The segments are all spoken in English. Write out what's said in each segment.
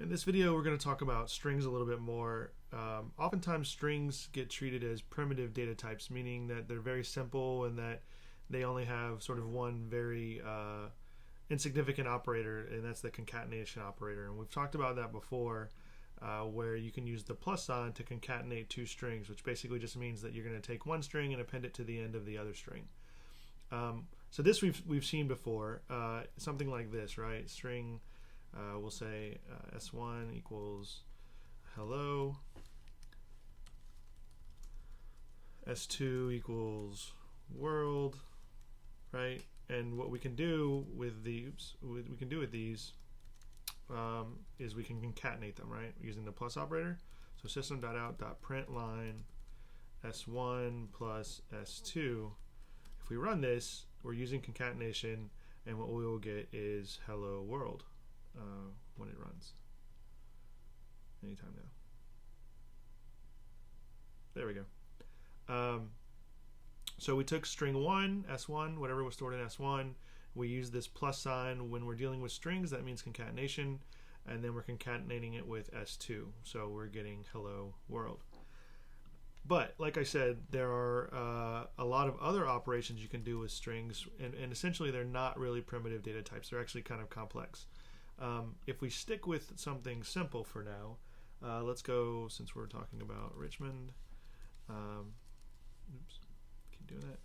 In this video, we're going to talk about strings a little bit more. Oftentimes, strings get treated as primitive data types, meaning that they're very simple and that they only have sort of one very insignificant operator, and that's the concatenation operator. And we've talked about that before, where you can use the plus sign to concatenate two strings, which basically just means that you're going to take one string and append it to the end of the other string. So this we've seen before, something like this, right? String. We'll say S1 equals hello, S2 equals world, right? And what we can do with these, is we can concatenate them, right? Using the plus operator. So system.out.println S1 plus S2. If we run this, we're using concatenation, and what we will get is hello world. When it runs anytime now. There we go. So we took string 1, S1, whatever was stored in S1. We use this plus sign when we're dealing with strings. That means concatenation, and then we're concatenating it with S2, so we're getting hello world. But like I said, there are a lot of other operations you can do with strings, and essentially they're not really primitive data types. They're actually kind of complex. If we stick with something simple for now, let's go, since we're talking about Richmond. Oops, keep doing that.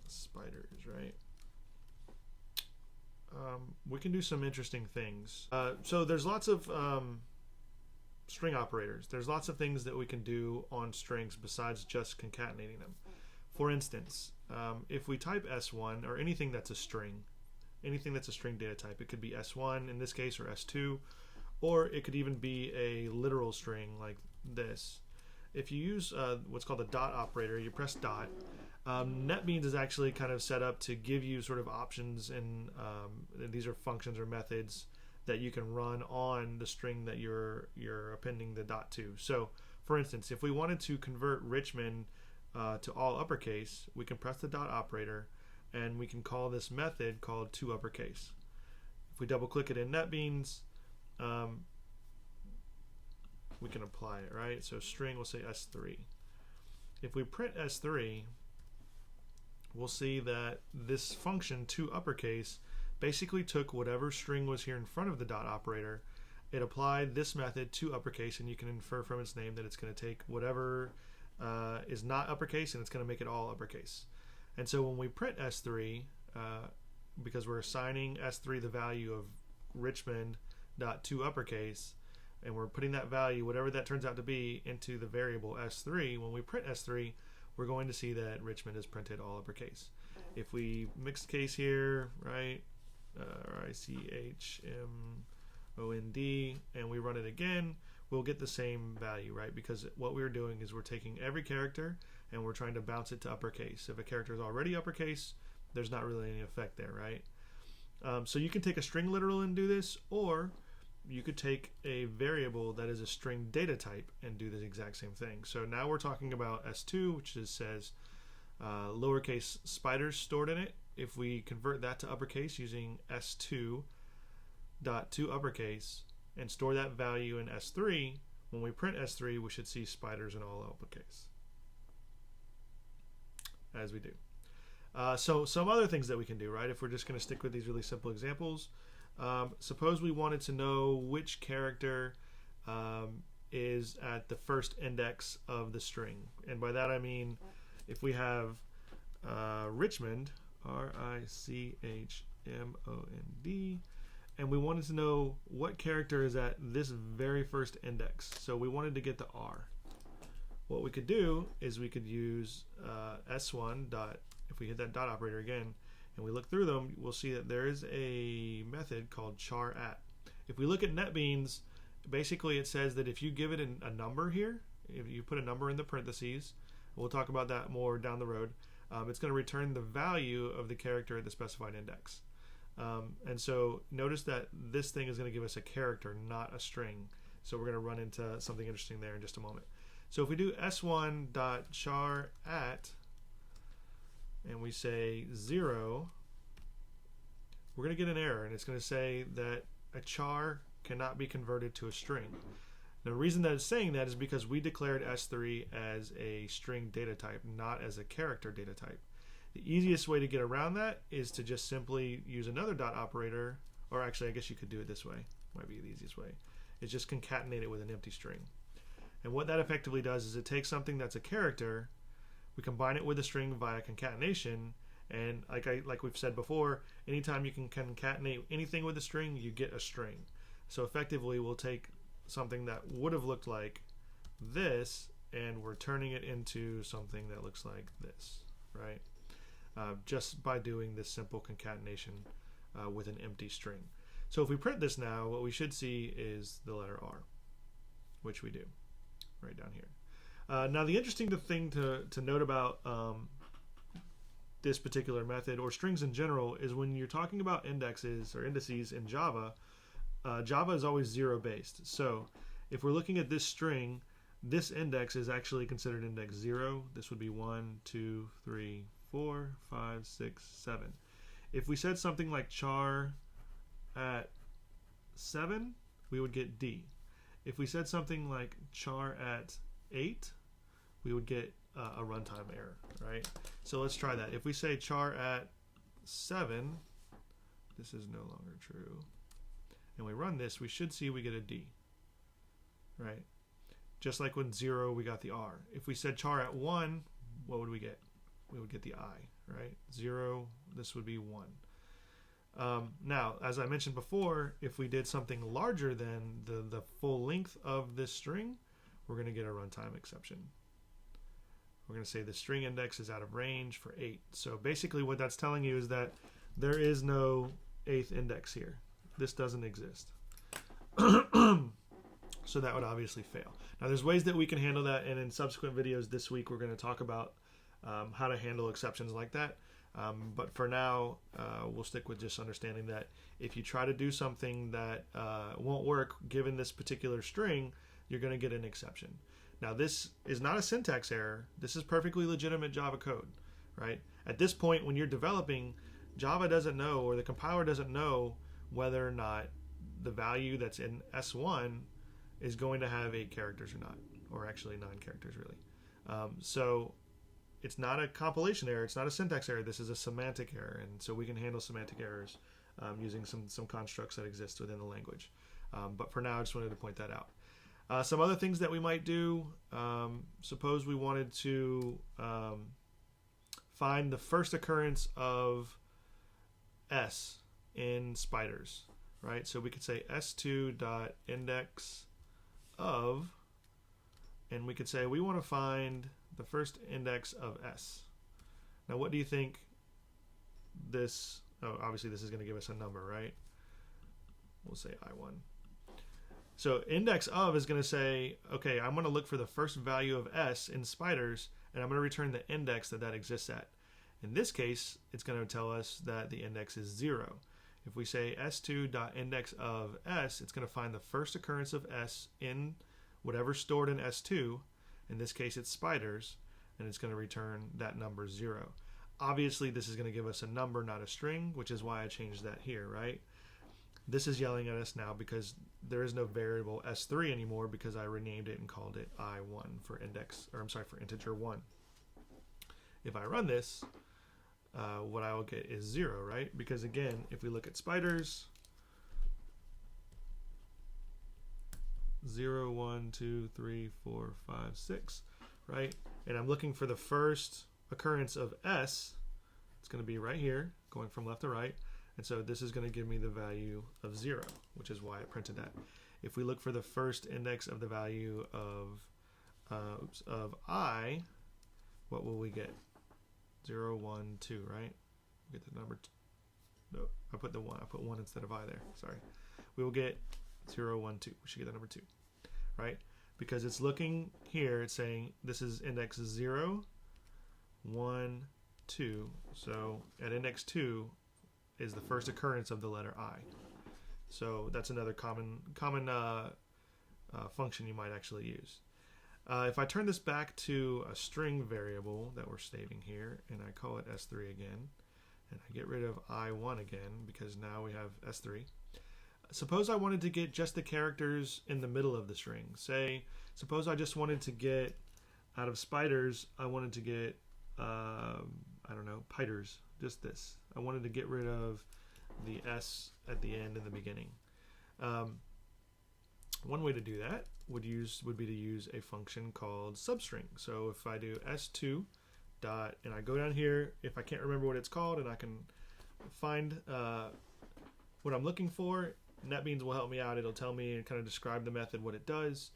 Spiders, right? We can do some interesting things. So there's lots of string operators. There's lots of things that we can do on strings besides just concatenating them. For instance, if we type S1 or anything that's a string, data type. It could be S1 in this case, or S2, or it could even be a literal string like this. If you use what's called a dot operator, you press dot. NetBeans is actually kind of set up to give you sort of options, and these are functions or methods that you can run on the string that you're appending the dot to. So, for instance, if we wanted to convert Richmond to all uppercase, we can press the dot operator, and we can call this method called toUppercase. If we double click it in NetBeans, we can apply it, right? So string, we'll say S3. If we print S3, we'll see that this function toUppercase basically took whatever string was here in front of the dot operator. It applied this method toUppercase, and you can infer from its name that it's going to take whatever is not uppercase, and it's going to make it all uppercase. And so when we print S3, because we're assigning S3 the value of Richmond.toUppercase, and we're putting that value, whatever that turns out to be, into the variable S3, when we print S3, we're going to see that Richmond is printed all uppercase. If we mixed case here, right, ICHMOND, and we run it again, we'll get the same value, right? Because what we're doing is we're taking every character and we're trying to bounce it to uppercase. If a character is already uppercase, there's not really any effect there, right? So you can take a string literal and do this, or you could take a variable that is a string data type and do the exact same thing. So now we're talking about S2, which says lowercase spiders stored in it. If we convert that to uppercase using S2.toUppercase and store that value in S3, when we print S3, we should see spiders in all uppercase, as we do. So some other things that we can do, right? If we're just going to stick with these really simple examples, suppose we wanted to know which character is at the first index of the string. And by that I mean, if we have Richmond, RICHMOND, and we wanted to know what character is at this very first index. So we wanted to get the R. What we could do is we could use S1 dot, if we hit that dot operator again, and we look through them, we'll see that there is a method called char@. If we look at NetBeans, basically it says that if you give it a number here, if you put a number in the parentheses, we'll talk about that more down the road, it's going to return the value of the character at the specified index. And so notice that this thing is going to give us a character, not a string. So we're going to run into something interesting there in just a moment. So if we do s1.char@, and we say 0, we're going to get an error, and it's going to say that a char cannot be converted to a string. The reason that it's saying that is because we declared S3 as a string data type, not as a character data type. The easiest way to get around that is to just simply use another dot operator, or actually I guess you could do it this way, might be the easiest way. It's just concatenate it with an empty string. And what that effectively does is it takes something that's a character, we combine it with a string via concatenation, and like we've said before, anytime you can concatenate anything with a string, you get a string. So effectively we'll take something that would have looked like this and we're turning it into something that looks like this, right? Just by doing this simple concatenation with an empty string. So if we print this now, what we should see is the letter R, which we do right down here. Now the interesting thing to note about this particular method, or strings in general, is when you're talking about indexes or indices in Java, Java is always zero based. So if we're looking at this string, this index is actually considered index 0. This would be 1, 2, 3, 4, 5, 6, 7. If we said something like char at 7, we would get D. If we said something like char at 8, we would get a runtime error, right? So let's try that. If we say char at 7, this is no longer true, and we run this, we should see we get a D, right? Just like with 0, we got the R. If we said char at 1, what would we get? We would get the I, right? 0, this would be 1. Now, as I mentioned before, if we did something larger than the full length of this string, we're going to get a runtime exception. We're going to say the string index is out of range for 8. So basically what that's telling you is that there is no 8th index here. This doesn't exist. So that would obviously fail. Now there's ways that we can handle that, and in subsequent videos this week we're going to talk about how to handle exceptions like that. But for now, we'll stick with just understanding that if you try to do something that won't work given this particular string, you're going to get an exception. Now this is not a syntax error. This is perfectly legitimate Java code, right? At this point, when you're developing, Java doesn't know, or the compiler doesn't know, whether or not the value that's in S1 is going to have 8 characters or not, or actually 9 characters really. So it's not a compilation error, it's not a syntax error, this is a semantic error, and so we can handle semantic errors using some constructs that exist within the language. But for now, I just wanted to point that out. Some other things that we might do, suppose we wanted to find the first occurrence of S in spiders, right? So we could say s2.index of, and we could say we want to find the first index of S. Now what do you think this, oh obviously this is going to give us a number, right? We'll say I1. So index of is going to say, okay, I'm going to look for the first value of S in spiders, and I'm going to return the index that exists at. In this case, it's going to tell us that the index is 0. If we say s2.index of S, it's going to find the first occurrence of S in whatever's stored in S2. In this case, it's spiders, and it's going to return that number 0. Obviously, this is going to give us a number, not a string, which is why I changed that here, right? This is yelling at us now because there is no variable S3 anymore because I renamed it and called it I1 for index, or I'm sorry, for integer 1. If I run this, what I will get is 0, right? Because again, if we look at spiders, 0, 1, 2, 3, 4, 5, 6, right? And I'm looking for the first occurrence of S. It's going to be right here, going from left to right. And so this is going to give me the value of 0, which is why I printed that. If we look for the first index of the value of I, what will we get? 0, 1, 2, right? We get the number. No, I put the 1. I put 1 instead of I there. Sorry. We will get 0, 1, 2. We should get the number 2, right? Because it's looking here, it's saying this is index 0, 1, 2. So at index 2 is the first occurrence of the letter I. So that's another common function you might actually use. If I turn this back to a string variable that we're saving here, and I call it S3 again, and I get rid of I1 again because now we have S3, Suppose I wanted to get just the characters in the middle of the string. Suppose I just wanted to get, out of spiders, I wanted to get, I don't know, piters, just this. I wanted to get rid of the S at the end and the beginning. One way to do that would be to use a function called substring. So if I do s2 dot, and I go down here, if I can't remember what it's called, and I can find what I'm looking for, NetBeans will help me out. It'll tell me and kind of describe the method, what it does.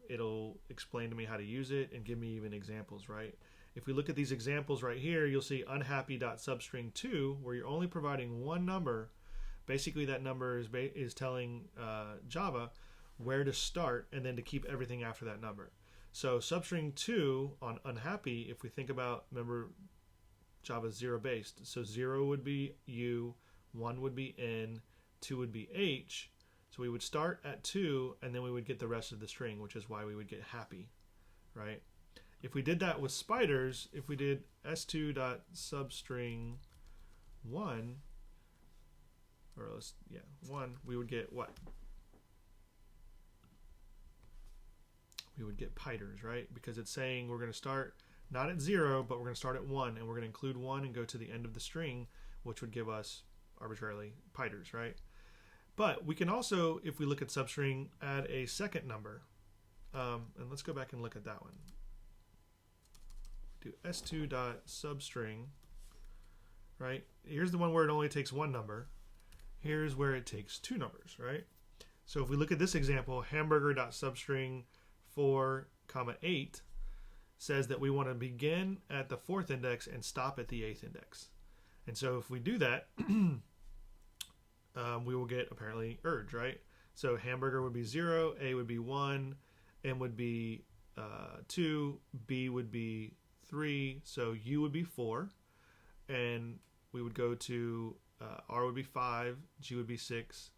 It'll explain to me how to use it and give me even examples, right? If we look at these examples right here, you'll see unhappy.substring2, where you're only providing one number. Basically, that number is telling Java where to start and then to keep everything after that number. So substring 2 on unhappy, if we think about, remember, Java's zero based. So 0 would be U, 1 would be N, 2 would be H. So we would start at 2 and then we would get the rest of the string, which is why we would get happy, right? If we did that with spiders, if we did s2.substring 1, or let's, yeah, 1, we would get what? We would get piters, right? Because it's saying we're going to start not at 0, but we're going to start at 1, and we're going to include 1 and go to the end of the string, which would give us arbitrarily piters, right? But we can also, if we look at substring, add a second number. And let's go back and look at that one. Do s2.substring, right? Here's the one where it only takes one number. Here's where it takes two numbers, right? So if we look at this example, hamburger.substring 4, 8 says that we want to begin at the 4th index and stop at the 8th index. And so if we do that, we will get apparently urge, right? So hamburger would be 0, A would be 1, M would be 2, B would be 3, so U would be 4, and we would go to R would be 5, G would be 6,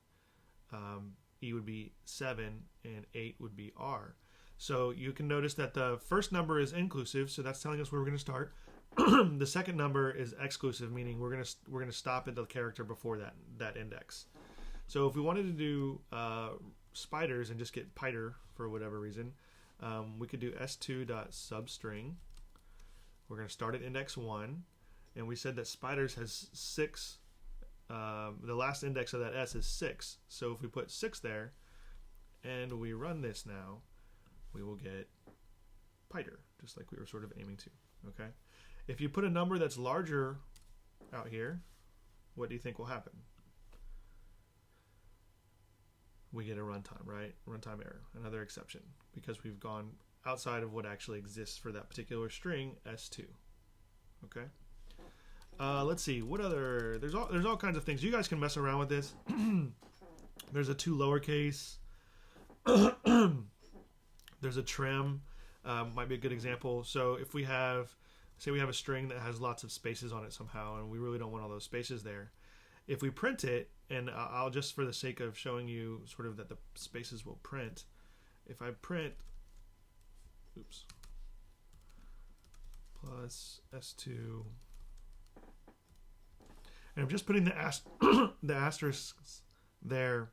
E would be 7, and 8 would be R. So you can notice that the first number is inclusive, so that's telling us where we're going to start. The second number is exclusive, meaning we're going to stop at the character before that index. So if we wanted to do spiders and just get piter for whatever reason, we could do s2.substring. We're going to start at index 1, and we said that spiders has 6. The last index of that S is 6. So if we put 6 there and we run this now, we will get piter, just like we were sort of aiming to. Okay. If you put a number that's larger out here, what do you think will happen? We get a runtime, right? Runtime error, another exception, because we've gone outside of what actually exists for that particular string, S2. Okay. Let's see, what other, there's all kinds of things. You guys can mess around with this. There's a to lowercase. There's a trim, might be a good example. So if we have, say we have a string that has lots of spaces on it somehow, and we really don't want all those spaces there. If we print it, and I'll just for the sake of showing you sort of that the spaces will print, if I print, oops, plus S2, and I'm just putting the asterisks there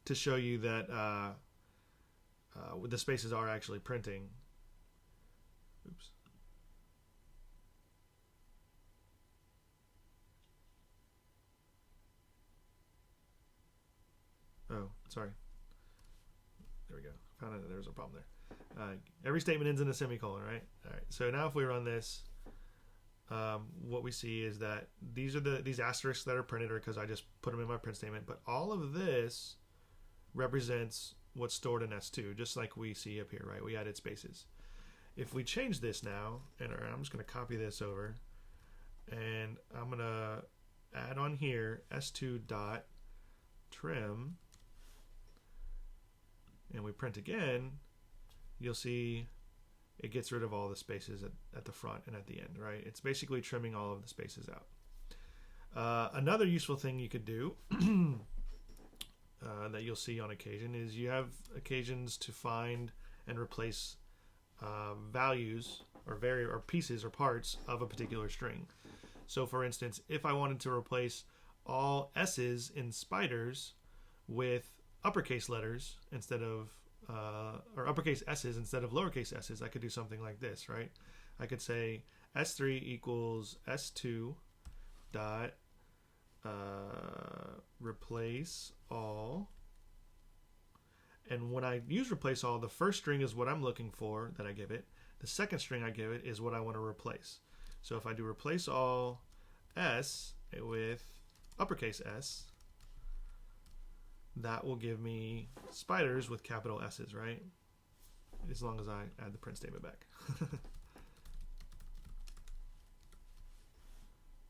to show you that the spaces are actually printing. Oops. Oh, sorry. There we go. Found out that there was a problem there. Every statement ends in a semicolon, right? All right. So now if we run this, what we see is that these are these asterisks that are printed, or because I just put them in my print statement. But all of this represents what's stored in S2, just like we see up here, right? We added spaces. If we change this now, and I'm just going to copy this over, and I'm going to add on here S2 dot trim, and we print again, you'll see it gets rid of all the spaces at the front and at the end, right? It's basically trimming all of the spaces out. Another useful thing you could do that you'll see on occasion is you have occasions to find and replace values or pieces or parts of a particular string. So for instance, if I wanted to replace all S's in spiders with uppercase letters instead of, or uppercase S's instead of lowercase s's, I could do something like this, right? I could say S3 equals S2 dot replace all. And when I use replace all, the first string is what I'm looking for that I give it. The second string I give it is what I want to replace. So if I do replace all S with uppercase S, that will give me spiders with capital S's, right? As long as I add the print statement back.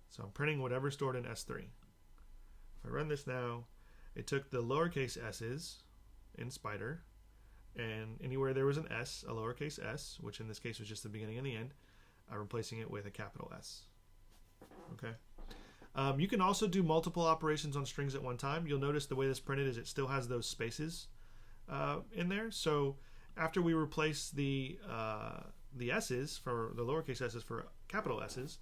So I'm printing whatever stored in S3. If I run this now, it took the lowercase s's in spider, and anywhere there was an S, a lowercase s, which in this case was just the beginning and the end, I'm replacing it with a capital S. Okay. You can also do multiple operations on strings at one time. You'll notice the way this printed is it still has those spaces in there. So after we replace the s's for the lowercase s's for capital S's,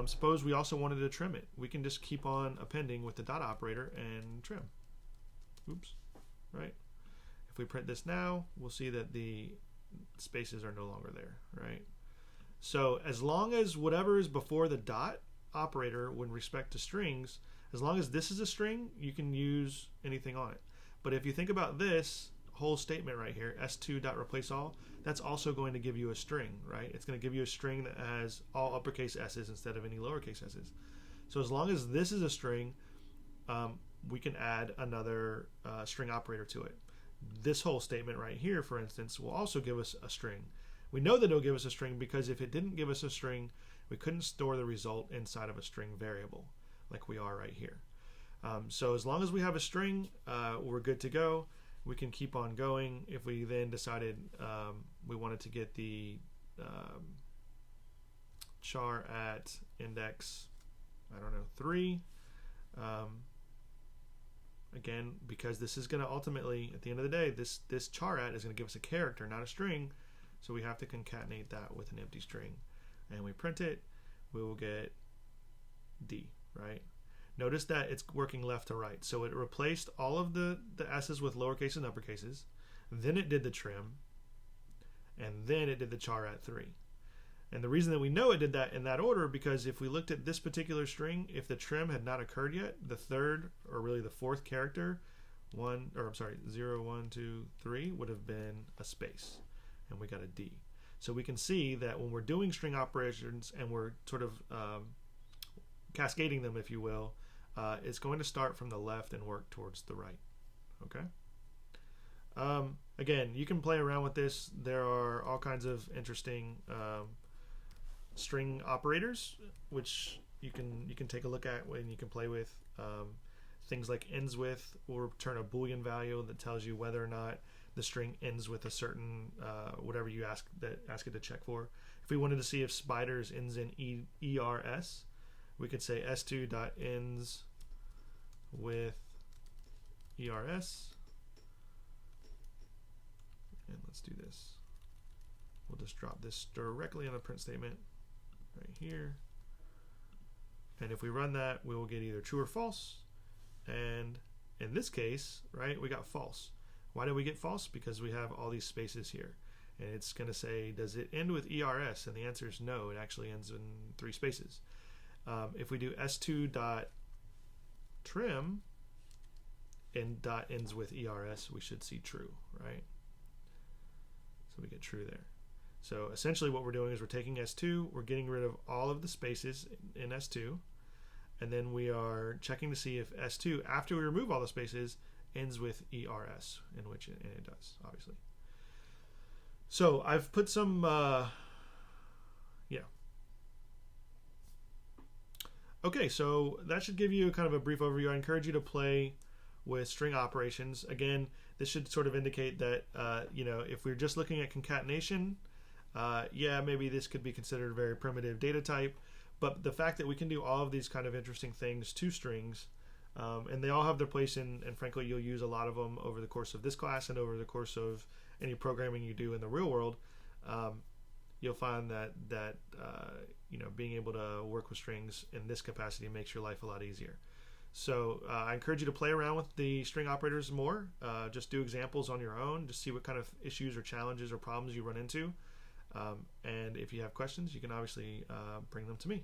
suppose we also wanted to trim it. We can just keep on appending with the dot operator and trim. Oops, right? If we print this now, we'll see that the spaces are no longer there, right? So as long as whatever is before the dot operator with respect to strings, as long as this is a string, you can use anything on it. But if you think about this whole statement right here, s2.replaceAll, that's also going to give you a string, right? It's going to give you a string that has all uppercase s's instead of any lowercase s's. So as long as this is a string, we can add another string operator to it. This whole statement right here, for instance, will also give us a string. We know that it'll give us a string because if it didn't give us a string, we couldn't store the result inside of a string variable like we are right here. So as long as we have a string, we're good to go. We can keep on going. If we then decided we wanted to get the char at index, I don't know, 3, again, because this is going to ultimately, at the end of the day, this char at is going to give us a character, not a string. So we have to concatenate that with an empty string. And we print it, we will get D, right? Notice that it's working left to right. So it replaced all of the S's with lowercase and uppercases. Then it did the trim. And then it did the char at 3. And the reason that we know it did that in that order, because if we looked at this particular string, if the trim had not occurred yet, the third, or really the fourth character, 0, 1, 2, 3, would have been a space. And we got a D. So we can see that when we're doing string operations and we're sort of cascading them, if you will, it's going to start from the left and work towards the right. Okay. Again, you can play around with this. There are all kinds of interesting string operators, which you can take a look at when you can play with. Things like ends with will return a Boolean value that tells you whether or not the string ends with a certain whatever you ask it to check for. If we wanted to see if spiders ends in ERS, we could say s2.ends with ERS. And let's do this. We'll just drop this directly on the print statement right here. And if we run that, we will get either true or false. And in this case, right, we got false. Why did we get false? Because we have all these spaces here. And it's going to say, does it end with ERS? And the answer is no, it actually ends in 3 spaces. If we do s2.trim and dot ends with ERS, we should see true, right? So we get true there. So essentially what we're doing is we're taking S2, we're getting rid of all of the spaces in S2, and then we are checking to see if S2, after we remove all the spaces, ends with ERS, in which it does, obviously. So I've put some, Okay, so that should give you kind of a brief overview. I encourage you to play with string operations. Again, this should sort of indicate that, if we're just looking at concatenation, maybe this could be considered a very primitive data type. But the fact that we can do all of these kind of interesting things to strings, and they all have their place and frankly, you'll use a lot of them over the course of this class and over the course of any programming you do in the real world, you'll find that being able to work with strings in this capacity makes your life a lot easier. So I encourage you to play around with the string operators more. Just do examples on your own. Just see what kind of issues or challenges or problems you run into. And if you have questions, you can obviously bring them to me.